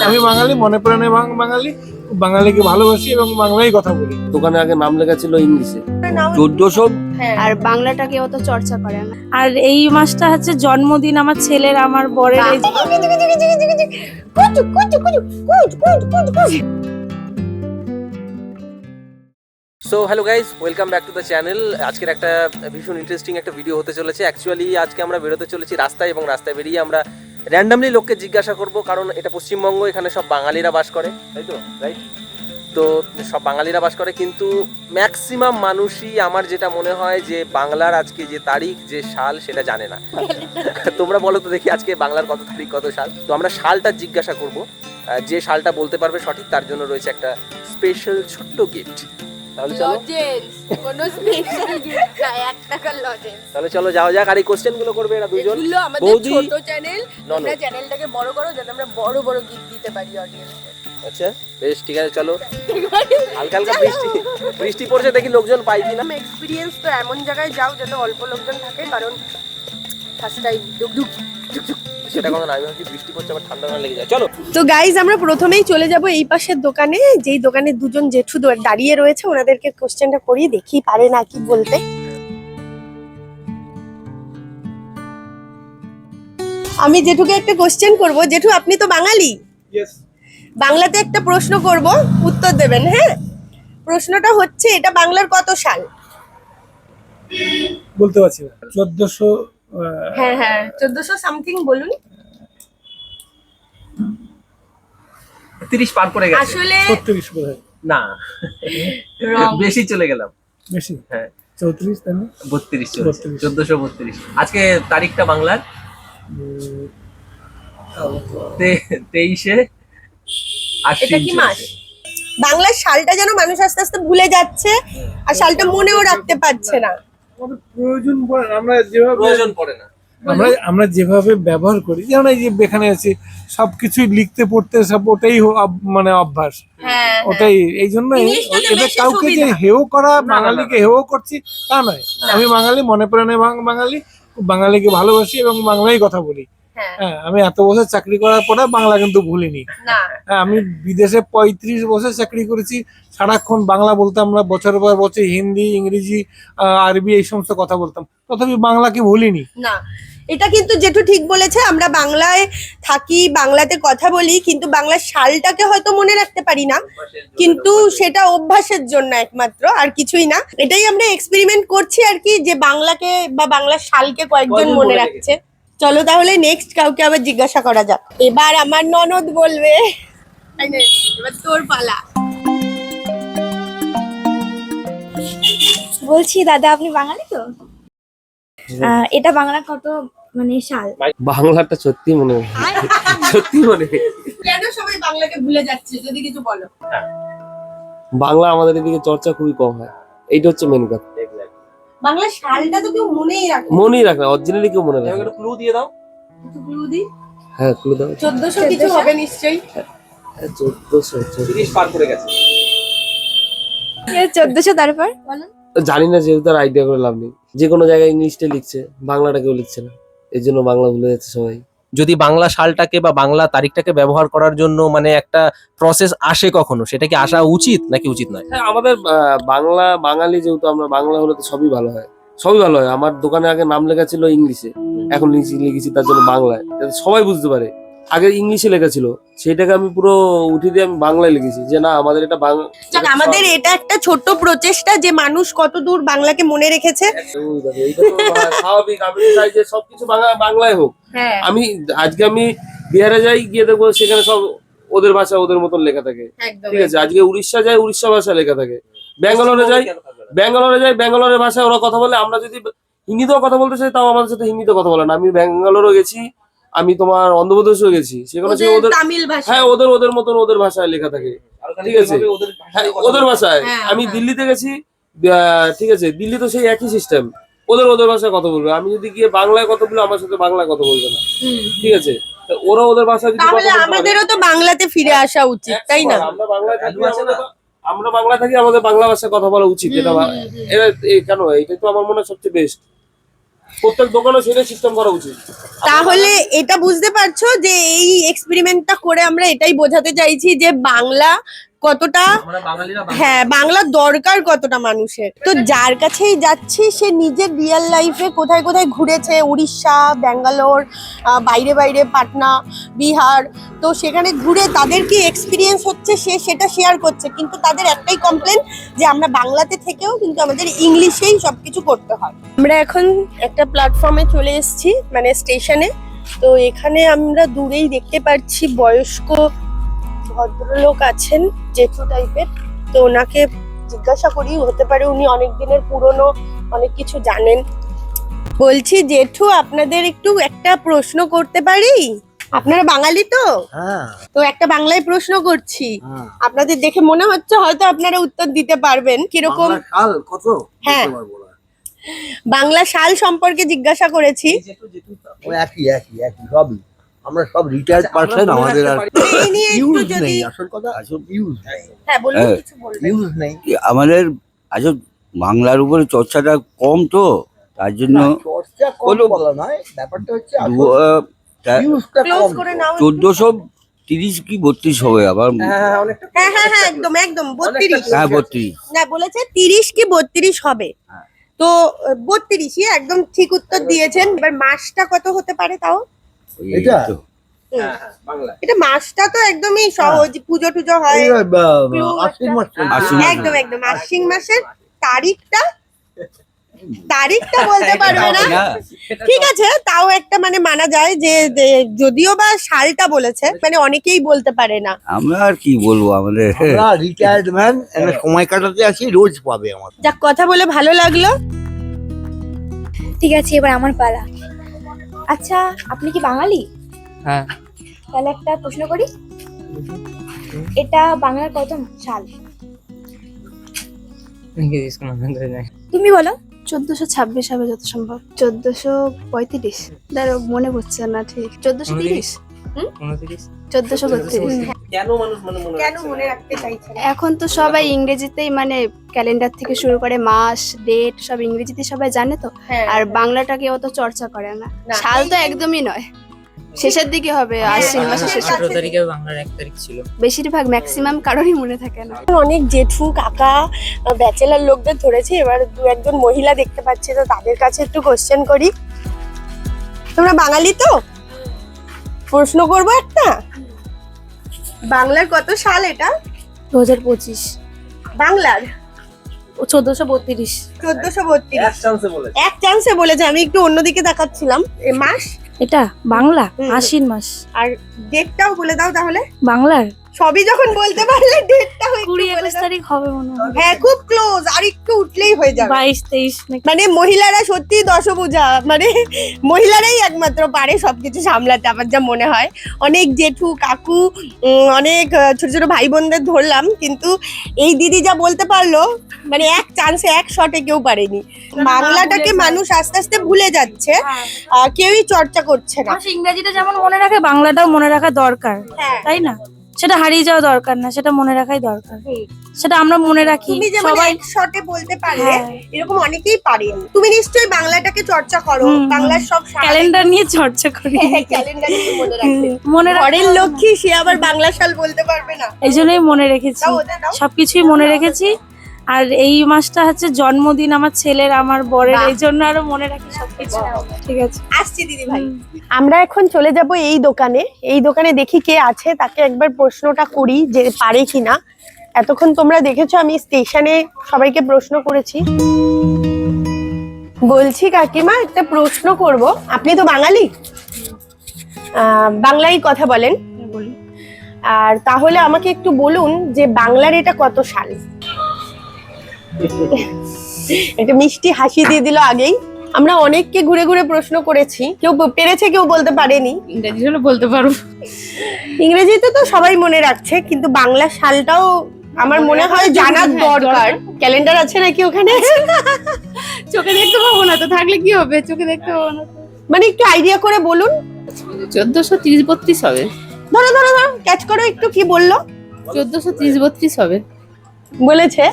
আমি বাঙালি, মনে প্রাণে বাঙালি, বাঙালিকে ভালোবাসি এবং বাংলায় কথা বলি। দোকানে আগে নাম লেখা ছিল ইংলিশে 1400। আর বাংলাটাকে অত চর্চা করে না। আর এই মাসটা হচ্ছে জন্মদিন আমার ছেলের, আমার বরের। So hello guys, welcome back to the channel. আজকের একটা ভীষণ ইন্টারেস্টিং একটা ভিডিও হতে চলেছে। অ্যাকচুয়ালি আজকে আমরা বেরোতে চলেছি রাস্তায়, এবং রাস্তায় বেরিয়ে আমরা র্যান্ডামলি লোককে জিজ্ঞাসা করব, কারণ এটা পশ্চিমবঙ্গ, এখানে সব বাঙালিরা বাস করে, তাই তো? রাইট? তো সব বাঙালিরা বাস করে, কিন্তু ম্যাক্সিমাম মানুষই আমার যেটা মনে হয় যে বাংলার আজকে যে তারিখ, যে সাল, সেটা জানে না। তোমরা বলো তো দেখি আজকে বাংলার কত তারিখ, কত সাল? তো আমরা সালটা জিজ্ঞাসা করব। যে সালটা বলতে পারবে সঠিক, তার জন্য রয়েছে একটা স্পেশাল ছোট্ট গিফট। তাহলে চলো, কোনো স্পেশাল গিফট না, 1 টাকার লজেন্স। তাহলে চলো যাওয়া যাক। আর এই কোশ্চেন গুলো করবে এরা দুজন। এগুলো আমাদের বৌদি, ছোট চ্যানেল, ননদ। আমরা চ্যানেলটাকে বড় করো যাতে আমরা বড় বড় গিফট দিতে পারি অডিয়েন্সকে। আচ্ছা বেশ, ঠিক আছে, চলো। হালকা হালকা বৃষ্টি পড়ছে, দেখি লোকজন পাই কিনা। এক্সপেরিয়েন্স তো এমন জায়গায় যাও যাতে অল্প লোকজন থাকে, কারণ ফার্স্ট টাইম সেটা কথা না, আমি ভাবছি বৃষ্টি পড়ছে আবার ঠান্ডা না লেগে যায়। চলো। তো গাইজ, আমরা প্রথমেই চলে যাব এই পাশের দোকানে, যেই দোকানে দুজন জেঠু দাঁড়িয়ে রয়েছে। ওনাদেরকে কোশ্চেনটা করিয়ে দেখি পারে না কি বলতে। আমি জেঠুকে একটা কোশ্চেন করব। জেঠু, আপনি তো বাঙালি, ইয়েস, বাংলাতে একটা প্রশ্ন করব, উত্তর দেবেন। হ্যাঁ, প্রশ্নটা হচ্ছে, এটা বাংলার কত সাল? বলতে পারছি না। 1400। হ্যাঁ হ্যাঁ, 1400 সামথিং বলুন। 30 পার করে গেছে। আসলে 36 বোধ হয়। না, wrong। বেশি চলে গেলাম। বেশি? হ্যাঁ, 34 তাই না? 32 চলেছে। 32। 1432। আজকে তারিখটা বাংলার 23-এ এটা কি মাস? বাংলার সালটা যেন মানুষ আস্তে আস্তে ভুলে যাচ্ছে, আর সালটা মনেও রাখতে পারছে না। আমাদের প্রয়োজন পড়ে না, আমরা যেভাবে প্রয়োজন পড়ে না। আমরা যেভাবে ব্যবহার করি, যেমন এই যে এখানে আছি, সবকিছুই লিখতে পড়তে সব ওটাই মানে অভ্যাস। হ্যাঁ, ওটাই, এই জন্য জিনিসটাতে এটা বেশি কাউকে যে সুবিধা। হেও করা, না, না, বাঙালিকে হেও করছি তা নয়। আমি বাঙালি, মনে প্রাণে বাঙালি, বাঙালিকে ভালোবাসি এবং বাংলায় কথা বলি। হ্যাঁ, হ্যাঁ, আমি এত বছর চাকরি করার পরে বাংলা কিন্তু ভুলিনি। না, হ্যাঁ, আমি বিদেশে 35 বছর চাকরি করেছি, সারাক্ষণ বাংলা বলতাম না, বছরের পর বছর হিন্দি, ইংরেজি, আরবি এই সমস্ত কথা বলতাম, তথাপি বাংলাকে ভুলিনি। না, এটা কিন্তু জেঠু ঠিক বলেছে। আমরা বাংলায় থাকি, বাংলাতে কথা বলি, কিন্তু বাংলার সালটাকে হয়তো মনে রাখতে পারি না, কিন্তু সেটা অভ্যাসের জন্য একমাত্র, আর কিছুই না। এটাই আমরা এক্সপেরিমেন্ট করছি আর কি, যে বাংলাকে বা বাংলার সালকে কয়েকজন মনে রাখছে। চলো তাহলে নেক্সট কাউকে আবার জিজ্ঞাসা করা যাক। এবার আমার ননদ বলবে। এবার তোর পালা। বলছি দাদা, আপনি বাঙালি তো? এটা বাংলা কত মানে সাল? বাংলাটা সত্যি মনে হয়, সত্যি মনে হয়। কেন সবাই বাংলাকে ভুলে যাচ্ছে, যদি কিছু বলো। বাংলা আমাদের এদিকে চর্চা খুবই কম হয়, এইটা হচ্ছে মেন কথা। বাংলার সালটা তো কেউ মনেই রাখে না। মনেই রাখ না, অরিজিনালি কেউ মনে রাখে না। ক্লু দিয়ে দাও। একটু clue দিই। হ্যাঁ, ক্লু দাও। 1400 কিছু হবে নিশ্চয়ই। 1400। 30 পার করে গেছে। 1400 তারপর বলুন। জানি না, যেহেতু তার আইডিয়া করে লাভ নেই। যে কোনো জায়গায় ইংলিশটা লিখছে, বাংলাটা কেউ লিখছে না, এই জন্য বাংলা ভুলে যাচ্ছে সবাই। যদি বাংলা সালটাকে বা বাংলা তারিখটাকে ব্যবহার করার জন্য মানে একটা প্রসেস আসে কখনো, সেটা কি আসা উচিত নাকি উচিত নয়? হ্যাঁ, আমাদের বাংলা, বাঙালি যেহেতু আমরা, বাংলা হলে তো সবই ভালো হয়, সবই ভালো হয়। আমার দোকানে আগে নাম লেখা ছিল ইংলিশে, এখন লিখেছি তার জন্য বাংলায়, যাতে সবাই বুঝতে পারে। আগে ইংলিশে লেখা ছিল, সেটাকে আমি পুরো উঠিয়ে দিয়ে আমি বাংলায় লিখেছি, যে না আমাদের এটা যাক, আমাদের এটা একটা ছোট্ট প্রচেষ্টা যে মানুষ কত দূর বাংলাকে মনে রেখেছে। এইটা তো স্বাভাবিক। আমি চাই যে সবকিছু বাংলায় হোক। হ্যাঁ, আমি আজকে বিহারে যাই, গিয়ে দেখবো সেখানে সব ওদের ভাষা ওদের মতন লেখা থাকে, একদম। ঠিক আছে। আজকে উড়িষ্যা যাই, উড়িষ্যা ভাষা লেখা থাকে। ব্যাঙ্গালোরে যাই, ব্যাঙ্গালোরের ভাষায় ওরা কথা বলে। আমরা যদি হিন্দিতেও কথা বলতে চাই, তাও আমাদের সাথে হিন্দিতে কথা বলে না। আমি ব্যাঙ্গালোরও গেছি, আমি তোমার অন্ধ্রপ্রদেশও গেছি, সেখানে ওদের, তামিল ভাষা। হ্যাঁ, ওদের মতন ওদের ভাষায় লেখা থাকে, ঠিক আছে। হ্যাঁ, ওদের ভাষায়। হ্যাঁ, আমি হ্যাঁ। দিল্লিতে গেছি, ঠিক আছে, দিল্লি তো সেই একই সিস্টেম, ওদের ভাষায় কথা বলবে। আমি যদি গিয়ে বাংলায় কথা বলি, আমার সাথে বাংলায় কথা বলবে না, ঠিক আছে। তা ওরা ওদের ভাষায় যদি কথা তাহলে বলতে পারে, আমাদেরও তো বাংলাতে ফিরে আসা উচিত, তাই না? আমরা বাংলায় থাকি, আমরা বাংলায় থাকি, আমাদের বাংলা ভাষায় কথা বলা উচিত। এটা কেন, এটাই তো আমার মনে হয় সবচেয়ে বেস্ট। প্রত্যেক দোকানে সেটা সিস্টেম করা উচিত। তাহলে এটা বুঝতে পারছো যে এই এক্সপেরিমেন্টটা করে আমরা এটাই বোঝাতে চাইছি যে বাংলা কতটা, আমরা বাঙালিরা হ্যাঁ বাংলা দরকার কতটা মানুষের। তো যার কাছেই যাচ্ছি সে নিজের রিয়েল লাইফে কোথায় কোথায় ঘুরেছে, উড়িষ্যা, ব্যাঙ্গালোর, বাইরে বাইরে পাটনা, বিহার, তো সেখানে ঘুরে তাদের কি এক্সপিরিয়েন্স হচ্ছে সে সেটা শেয়ার করছে, কিন্তু তাদের একটাই কমপ্লেন যে আমরা বাংলাতে থেকেও কিন্তু আমাদের ইংলিশেই সবকিছু করতে হয়। আমরা এখন একটা প্ল্যাটফর্মে চলে এসেছি, মানে স্টেশনে। তো এখানে আমরা দূরেই দেখতে পাচ্ছি বয়স্ক ভদ্রলোক আছেন, জেঠু টাইপের। তো ওনাকে জিজ্ঞাসা করি, হতে পারে উনি অনেক দিনের পুরনো অনেক কিছু জানেন। বলছি জেঠু, আপনাদের একটু একটা প্রশ্ন করতে পারি? আপনারা বাঙালি তো? হ্যাঁ তো একটা বাংলায় প্রশ্ন করছি, হ্যাঁ। আপনাদের দেখে মনে হচ্ছে হয়তো আপনারা উত্তর দিতে পারবেন। কিরকম? বাংলা সাল কত? হ্যাঁ। বলতে পারবো না। বাংলা সাল সম্পর্কে জিজ্ঞাসা করেছি। ওই একই সবই। আমরা সব রিটায়ার্ড পারসন, আমাদের আর এই নিয়ে একটু ইউজ যদি, নেই। আসল কথা আসল ইউজ নেই। হ্যাঁ বলুন, হ্যাঁ। কিছু বলবেন। ইউজ নেই। আমাদের আজব বাংলার উপরে চর্চাটা কম, তো তার জন্য চর্চা কম হলো- বলা নয়, ব্যাপারটা হচ্ছে ইউজটা ক্লোজ কম। করে নাও। 1430 কি 32 হবে আবার। হ্যাঁ অনেকটা হ্যাঁ হ্যাঁ হ্যাঁ, একদম একদম 32। হ্যাঁ 32। না, বলেছে 30 কি 32 হবে। হ্যাঁ। তো 32ই একদম ঠিক উত্তর দিয়েছেন। এবার মাসটা কত হতে পারে তাও? ওই এটা? তো। হ্যাঁ বাংলা এটা মাসটা তো একদমই সহজ, পুজো টুজো হয়। এই, Clue আশ্বিন মাস চলছে। আশ্বিন মাস। একদম একদম আশ্বিন মাসের তারিখটা বলতে পারবে না? না, ঠিক আছে, তাও একটা মানে মানা যায় যে যদিও বা সালটা বলেছে, মানে অনেকেই বলতে পারে না। আমরা আর কি বলবো, আমাদের আমরা রিটায়ার্ড ম্যান, একটা সময় কাটাতে আসি, রোজ পাবে আমার। যাক, কথা বলে ভালো লাগলো। ঠিক আছে, এবার আমার পালা। আচ্ছা, আপনি কি বাঙালি? হ্যাঁ তাহলে একটা প্রশ্ন করি, এটা বাংলার কত সাল? তুমি বলো। 1426 হবে যত সম্ভব। 1435, দাঁড়ো মনে পড়ছে না ঠিক। 1430, 1432। কেন মানুষ মনে কেন রাখছে মনে না? রাখতে চাইছে না? এখন তো সবাই ইংরেজিতেই, মানে ক্যালেন্ডার থেকে শুরু করে মাস ডেট সব ইংরেজিতে সবাই জানে তো, হ্যাঁ। আর বাংলাটাকে অত চর্চা করে না। না। সাল তো একদমই নয়, শেষের দিকে হবে, আশ্বিন মাসের হ্যাঁ, শেষের কাছে দিকে। বাংলার 1 তারিখ ছিল। বেশিরভাগ ম্যাক্সিমাম কারোরই মনে থাকে না। অনেক জেঠু কাকা ব্যাচেলার লোকদের ধরেছি, এবার দু একজন মহিলা দেখতে পাচ্ছি, তো তাদের কাছে একটু কোশ্চেন করি। তোমরা বাঙালি তো? প্রশ্ন করবো একটা, বাংলার কত সাল এটা? 2025, বাংলার 1432। 1432। এক চান্সে বলেছে। এক চান্সে বলেছে, আমি একটু অন্যদিকে তাকাচ্ছিলাম। এ মাস এটা বাংলা হুম। আশ্বিন মাস। আর ডেটটাও বলে দাও তাহলে। বাংলার সবই যখন বলতে পারলে ডেটটাও একটু 20-21 বলে দাও। তারিখ হবে মনে হয়। হ্যাঁ, খুব ক্লোজ, আর একটু উঠলেই হয়ে যাবে। 22-23 নাকি। মানে মহিলারা সত্যি দশভুজা, মানে মহিলারাই একমাত্র পারে সবকিছু সামলাতে, আমার যা মনে হয়। অনেক জেঠু কাকু, অনেক ছোট ছোট ভাই বোনদের ধরলাম, কিন্তু এই দিদি যা বলতে পারলো, মানে এক চান্সে এক শটে কেউ পারেনি। বাংলাটাকে মানুষ আস্তে আস্তে ভুলে যাচ্ছে, কেউই চর্চা করছে না। মানুষ ইংরেজিটা যেমন মনে রাখে, বাংলাটাও মনে রাখা দরকার, হ্যাঁ, তাই না? সেটা হারিয়ে যাওয়া দরকার না, সেটা মনে রাখাই দরকার। সেটা আমরা মনে রাখি তুমি যে সবাই। এক শটে বলতে পারলে, হ্যাঁ। এরকম অনেকেই পারেন। তুমি নিশ্চয়ই বাংলাটাকে চর্চা করো, হুম, বাংলার সব ক্যালেন্ডার নিয়ে চর্চা করি। ক্যালেন্ডার মনে রাখতে। মনে ঘরের লক্ষ্মী, সে আবার বাংলা সাল বলতে পারবে না। এই জন্যই মনে রেখেছি, দাও, ওদের দাও। সবকিছুই মনে রেখেছি। আর এই মাসটা হচ্ছে জন্মদিন আমার ছেলের, আমার বরের, বাহ। এই জন্য আরো মনে রাখি সবকিছু। ঠিক আছে, আসছি দিদি ভাই। আমরা এখন চলে যাব এই দোকানে। এই দোকানে দেখি কে আছে, তাকে একবার প্রশ্নটা করি যে পারে কিনা। এতক্ষণ তোমরা দেখেছো আমি স্টেশনে সবাইকে প্রশ্ন করেছি। বলছি কাকিমা, একটা প্রশ্ন করব। আপনি তো বাঙালি, বাংলায় কথা বলেন, আর তাহলে আমাকে একটু বলুন যে বাংলার এটা কত সাল? একটা মিষ্টি হাসি দিয়ে দিল আগেই। আমরা অনেককে ঘুরে ঘুরে প্রশ্ন করেছি, কেউ পেরেছে, কেউ বলতে পারেনি। ইংরেজি হলে বলতে পারো। ইংরেজিতে তো সবাই মনে রাখছে, কিন্তু বাংলা সালটাও আমার মনে হয় জানার দরকার। ক্যালেন্ডার আছে নাকি ওখানে? চোখে দেখতে পাবো না তো, থাকলে কি হবে, চোখে দেখতে পাবো না। মানে একটু আইডিয়া করে বলুন। 1430-32 হবে। ধরো ধরো ধরো, ক্যাচ করো একটু, কি বললো? 1430-32 হবে। বলেছে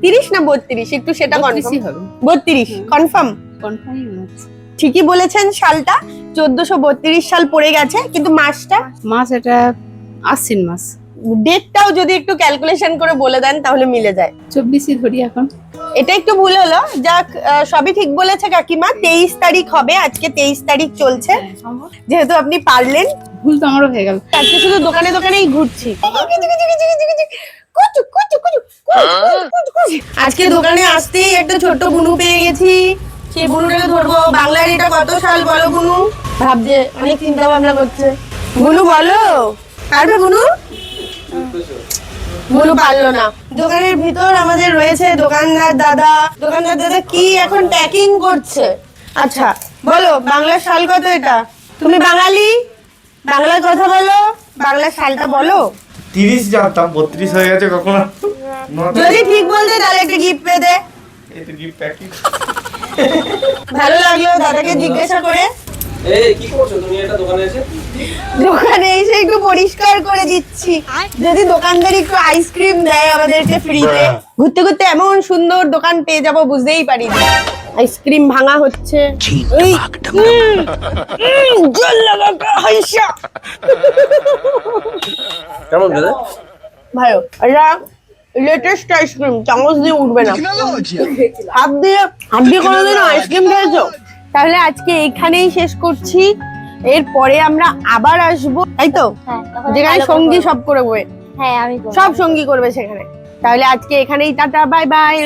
30 না 32, একটু সেটা কনফার্ম। হবে। 32 কনফার্ম। কনফার্মই মনে হচ্ছে। ঠিকই বলেছেন, সালটা 1432 সাল পড়ে গেছে, কিন্তু মাসটা মাস এটা আশ্বিন মাস। ডেটটাও যদি একটু ক্যালকুলেশন করে বলে দেন তাহলে মিলে যায়। 24ই ধরি এখন। এটা একটু ভুল হলো, যাক সবই ঠিক বলেছে কাকিমা। 23 তারিখ হবে, আজকে 23 তারিখ চলছে, যেহেতু আপনি পারলেন। ভুল তো আমারও হয়ে গেল। আজকে শুধু দোকানে দোকানেই ঘুরছি। আজকে দোকানে আসতেই একটা ছোট্ট বুনু পেয়ে গেছি, সেই বুনুটাকে ধরবো। বাংলার এটা কত সাল বলো বুনু? ভাবছে, অনেক চিন্তা ভাবনা করছে। বুনু বলো, পারবে বুনু? বুনু পারলো না। দোকানের ভিতর আমাদের রয়েছে দোকানদার দাদা। দোকানদার দাদা কি এখন প্যাকিং করছে। আচ্ছা বলো, বাংলার সাল কত এটা? তুমি বাঙালি, বাংলার কথা বলো, বাংলার সালটা বলো। 30 জানতাম, 32 হয়ে গেছে কখন। যদি ঠিক বলতে তাহলে একটা গিফট পেতে। এই তো গিফট প্যাকেট। ভালো লাগলো দাদাকে জিজ্ঞাসা করে। এই কি করছো তুমি এটা দোকানে এসে? দোকানে এসে একটু পরিষ্কার করে দিচ্ছি, যদি দোকানদার একটু আইসক্রিম দেয় আমাদেরকে ফ্রিতে। ঘুরতে ঘুরতে এমন সুন্দর দোকান পেয়ে যাবো বুঝতেই পারিনি। আইসক্রিম ভাঙা হচ্ছে। এই, জল লাগা হাইসা। কেমন দাদা? ভালো। এটা লেটেস্ট আইসক্রিম, চামচ দিয়ে উঠবে না। হাত দিয়ে কোনোদিনও আইসক্রিম খেয়েছো? তাহলে আজকে এখানেই শেষ করছি, এরপরে আমরা আবার আসবো, তাই তো? হ্যাঁ, তখন যেখানে ভালো সঙ্গী করবো। সব করবে, হ্যাঁ আমি করবো। সব সঙ্গী করবে সেখানে। তাহলে আজকে এখানেই টাটা, বাই বাই।